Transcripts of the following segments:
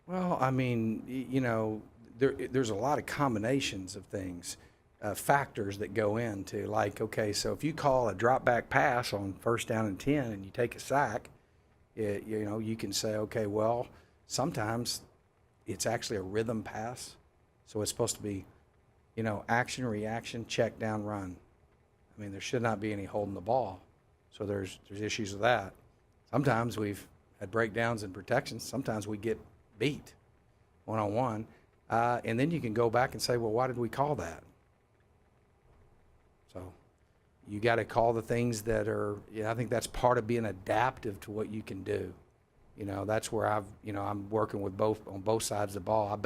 Well, I mean, there's a lot of combinations of things, factors that go into, like, okay, so if you call a drop back pass on first down and 10 and you take a sack, you can say, okay, well, sometimes it's actually a rhythm pass. So it's supposed to be, action, reaction, check down, run. I mean, there should not be any holding the ball. So there's issues with that. Sometimes we've had breakdowns and protections. Sometimes we get beat one-on-one. And then you can go back and say, well, why did we call that? So you got to call the things that are, I think that's part of being adaptive to what you can do. That's where I'm working with on both sides of the ball.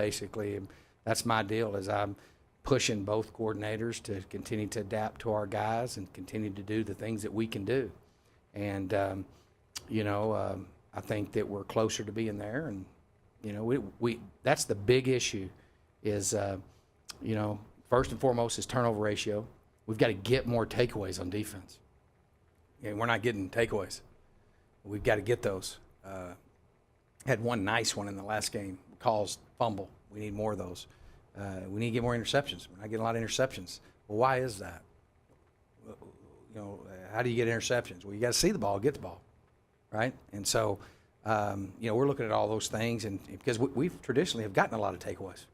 That's my deal, is I'm pushing both coordinators to continue to adapt to our guys and continue to do the things that we can do. And, I think that we're closer to being there. And, that's the big issue is, first and foremost is turnover ratio. We've got to get more takeaways on defense. And we're not getting takeaways. We've got to get those. Had one nice one in the last game, calls fumble. We need more of those. We need to get more interceptions. We're not getting a lot of interceptions. Well, why is that? How do you get interceptions? Well, you got to see the ball, get the ball, right? And so, we're looking at all those things, and because we've traditionally have gotten a lot of takeaways.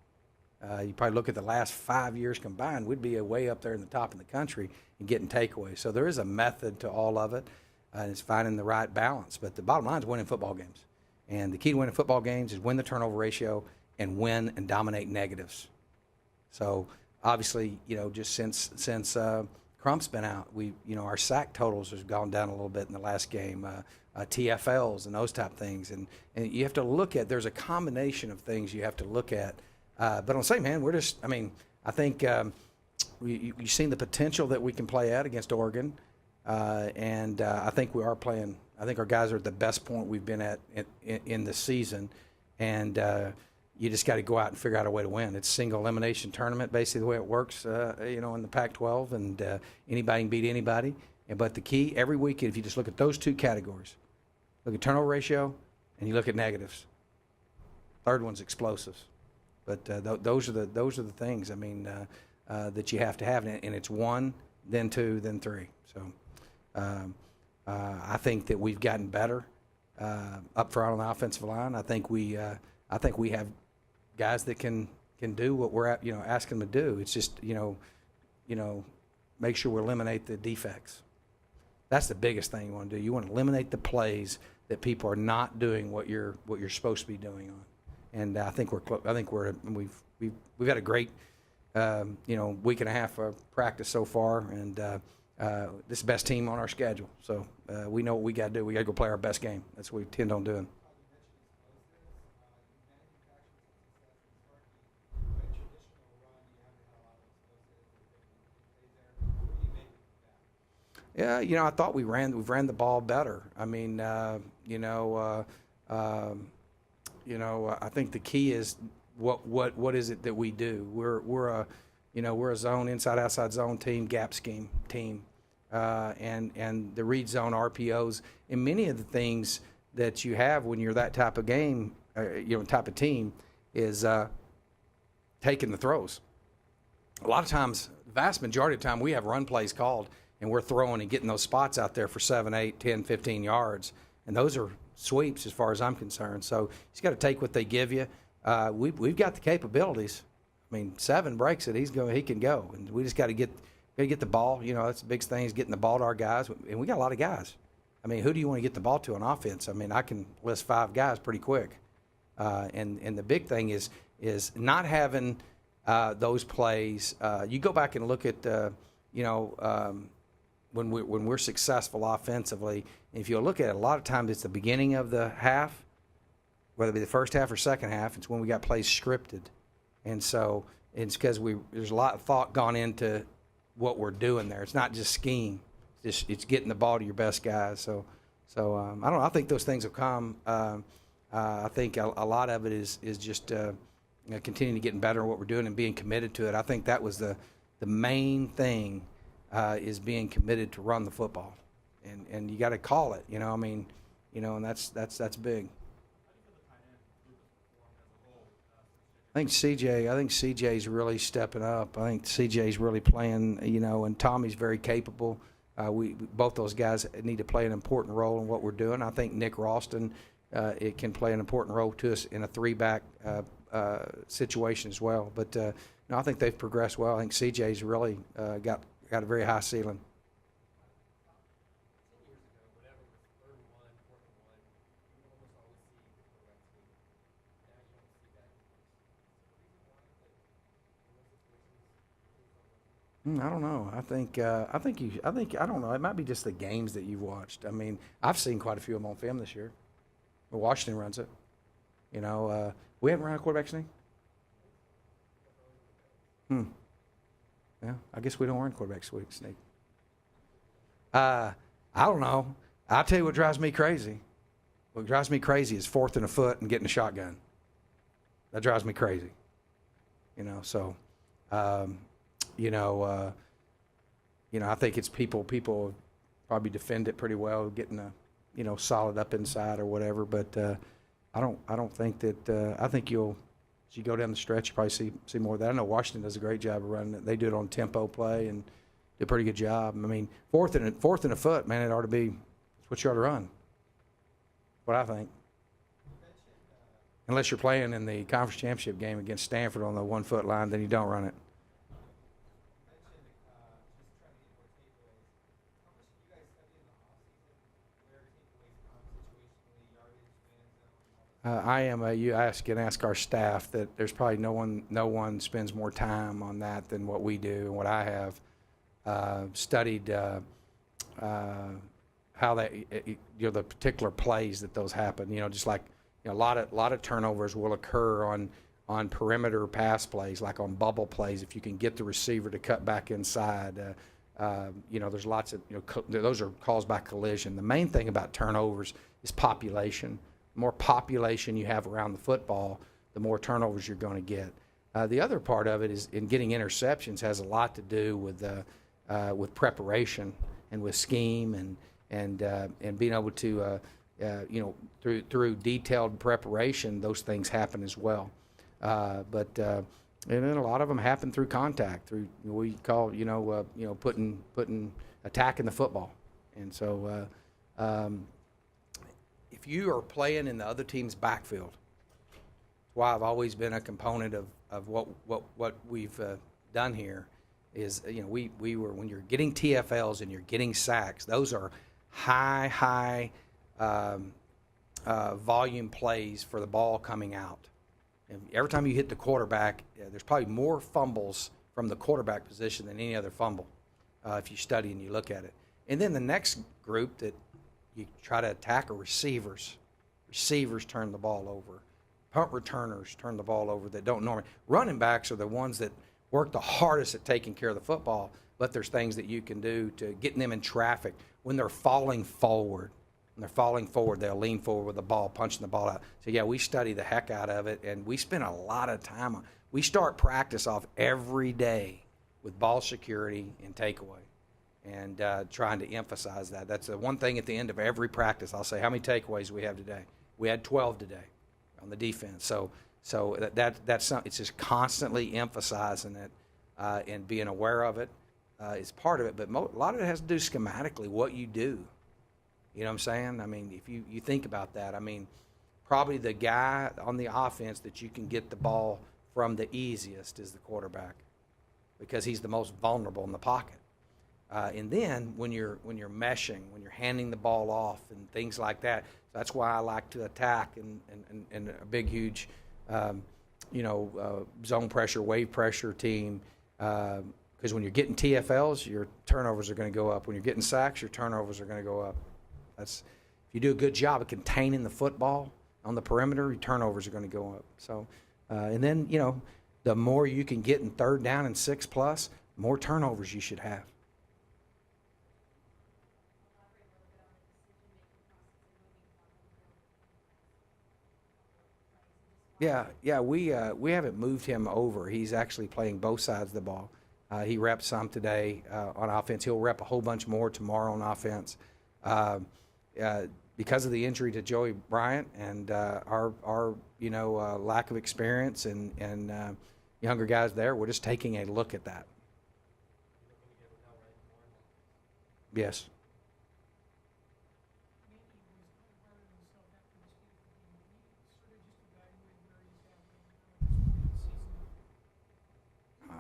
You probably look at the last 5 years combined, we'd be way up there in the top of the country in getting takeaways. So there is a method to all of it, and it's finding the right balance. But the bottom line is winning football games. And the key to winning football games is win the turnover ratio and win and dominate negatives. So obviously, just since Crump's been out, our sack totals has gone down a little bit in the last game, TFLs and those type things. And you have to look at, there's a combination of things you have to look at. But on the same hand, I think you've seen the potential that we can play at against Oregon. And I think we are playing. I think our guys are at the best point we've been at in the season, and you just got to go out and figure out a way to win. It's a single elimination tournament, basically the way it works, in the Pac-12, and anybody can beat anybody. But the key every week, if you just look at those two categories, look at turnover ratio, and you look at negatives. Third one's explosives. But those are the things. I mean, that you have to have, and it's one, then two, then three. So. I think that we've gotten better up front on the offensive line. I think we have guys that can do what we're asking them to do. It's just make sure we eliminate the defects. That's the biggest thing you want to do. You want to eliminate the plays that people are not doing what you're supposed to be doing on. And I think we've had a great week and a half of practice so far, and this is the best team on our schedule. So we know what we got to do. We got to go play our best game. That's what we intend on doing. Yeah, I thought we've ran the ball better. I mean, I think the key is what is it that we do? We're a zone, inside outside zone team, gap scheme team, and the read zone RPOs, and many of the things that you have when you're that type of game, type of team, is taking the throws. A lot of times, the vast majority of the time, we have run plays called, and we're throwing and getting those spots out there for 7, 8, 10, 15 yards, and those are sweeps as far as I'm concerned. So you just got to take what they give you. We've got the capabilities. I mean, 7 breaks it, he can go, and we just got to get the ball. That's the biggest thing, is getting the ball to our guys, and we got a lot of guys. I mean, who do you want to get the ball to on offense? I mean, I can list 5 guys pretty quick, and the big thing is not having those plays. You go back and look at when we're successful offensively. If you look at it, a lot of times it's the beginning of the half, whether it be the first half or second half. It's when we got plays scripted. And so it's because there's a lot of thought gone into what we're doing there. It's not just scheme. It's getting the ball to your best guys. So I don't know. I think those things will come. I think a lot of it is just continuing to getting better at what we're doing and being committed to it. I think that was the main thing, is being committed to run the football, and you got to call it. And that's big. CJ's really stepping up. I think CJ's really playing, and Tommy's very capable. We both those guys need to play an important role in what we're doing. I think Nick Ralston it can play an important role to us in a three-back situation as well. But no, I think they've progressed well. I think CJ's really got a very high ceiling. I don't know. I don't know. It might be just the games that you've watched. I mean, I've seen quite a few of them on film this year. But Washington runs it. We haven't run a quarterback sneak. Yeah, I guess we don't run quarterback sneak. I don't know. I'll tell you what drives me crazy. What drives me crazy is 4th and a foot and getting a shotgun. That drives me crazy. So. I think it's people probably defend it pretty well, getting solid up inside or whatever. But I don't think that. I think as you go down the stretch, you probably see more of that. I know Washington does a great job of running it. They do it on tempo play and do a pretty good job. I mean, fourth and a foot, man, it ought to be what you ought to run. What I think. Unless you're playing in the conference championship game against Stanford on the 1 foot line, then you don't run it. I am. You can ask our staff that there's probably no one spends more time on that than what we do and what I have studied how the particular plays that those happen. Just like a lot of turnovers will occur on perimeter pass plays, like on bubble plays. If you can get the receiver to cut back inside, there's lots of those are caused by collision. The main thing about turnovers is population. The more population you have around the football, the more turnovers you're going to get. The other part of it is in getting interceptions has a lot to do with preparation and with scheme and being able to through detailed preparation, those things happen as well. But and then a lot of them happen through contact, through what we call putting attacking the football. And so if you are playing in the other team's backfield, why I've always been a component of what we've done here is we were, when you're getting TFLs and you're getting sacks, those are high volume plays for the ball coming out. And every time you hit the quarterback, there's probably more fumbles from the quarterback position than any other fumble if you study and you look at it. And then the next group that you try to attack are receivers. Receivers turn the ball over. Punt returners turn the ball over that don't normally. Running backs are the ones that work the hardest at taking care of the football, but there's things that you can do to getting them in traffic when they're falling forward. When they're falling forward, they'll lean forward with the ball, punching the ball out. So, yeah, we study the heck out of it, and we spend a lot of time on it. We start practice off every day with ball security and takeaway and trying to emphasize that. That's the one thing at the end of every practice. I'll say, how many takeaways we have today? We had 12 today on the defense. So that's something. It's just constantly emphasizing it and being aware of it is part of it. But a lot of it has to do schematically, what you do. You know what I'm saying? I mean, if you think about that, I mean, probably the guy on the offense that you can get the ball from the easiest is the quarterback because he's the most vulnerable in the pocket. And then when you're meshing, when you're handing the ball off and things like that, that's why I like to attack and a big, huge, zone pressure, wave pressure team. Because when you're getting TFLs, your turnovers are going to go up. When you're getting sacks, your turnovers are going to go up. If you do a good job of containing the football on the perimeter, your turnovers are going to go up. So, and then the more you can get in 3rd down and 6+, the more turnovers you should have. Yeah, we haven't moved him over. He's actually playing both sides of the ball. He repped some today on offense. He'll rep a whole bunch more tomorrow on offense. because of the injury to Joey Bryant and our lack of experience and younger guys there, we're just taking a look at that. Yes.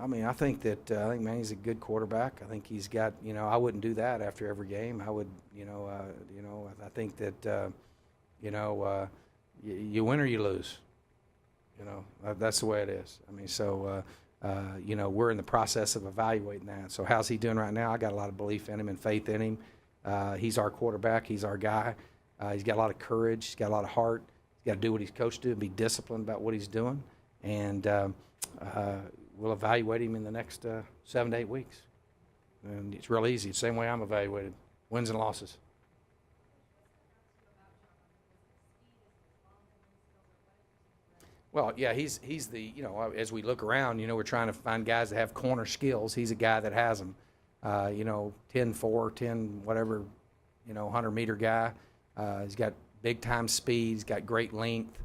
I mean, I think Manny's a good quarterback. I think he's got, I wouldn't do that after every game. I would, I think that, you win or you lose. That's the way it is. I mean, so, we're in the process of evaluating that. So how's he doing right now? I got a lot of belief in him and faith in him. He's our quarterback. He's our guy. He's got a lot of courage. He's got a lot of heart. He's got to do what he's coached to do and be disciplined about what he's doing. And we'll evaluate him in the next 7 to 8 weeks. And it's real easy. Same way I'm evaluated, wins and losses. Well, yeah, he's the, as we look around, we're trying to find guys that have corner skills. He's a guy that has them. 10-4, 10 whatever, 100-meter guy. He's got big-time speed. He's got great length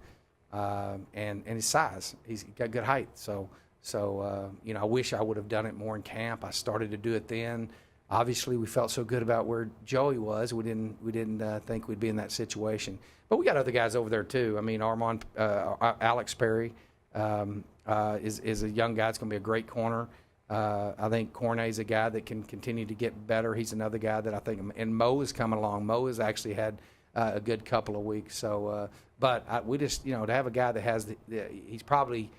and his size. He's got good height. So I wish I would have done it more in camp. I started to do it then. Obviously, we felt so good about where Joey was. We didn't think we'd be in that situation. But we got other guys over there too. I mean, Alex Perry is a young guy. It's going to be a great corner. I think Cornet's a guy that can continue to get better. He's another guy that I think, and Mo is coming along. Mo has actually had a good couple of weeks. So, we just, to have a guy that has he's probably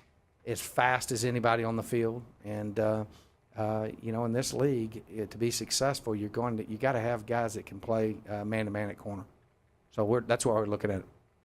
as fast as anybody on the field, and in this league, to be successful, you got to have guys that can play man to man at corner. So that's why we're looking at it.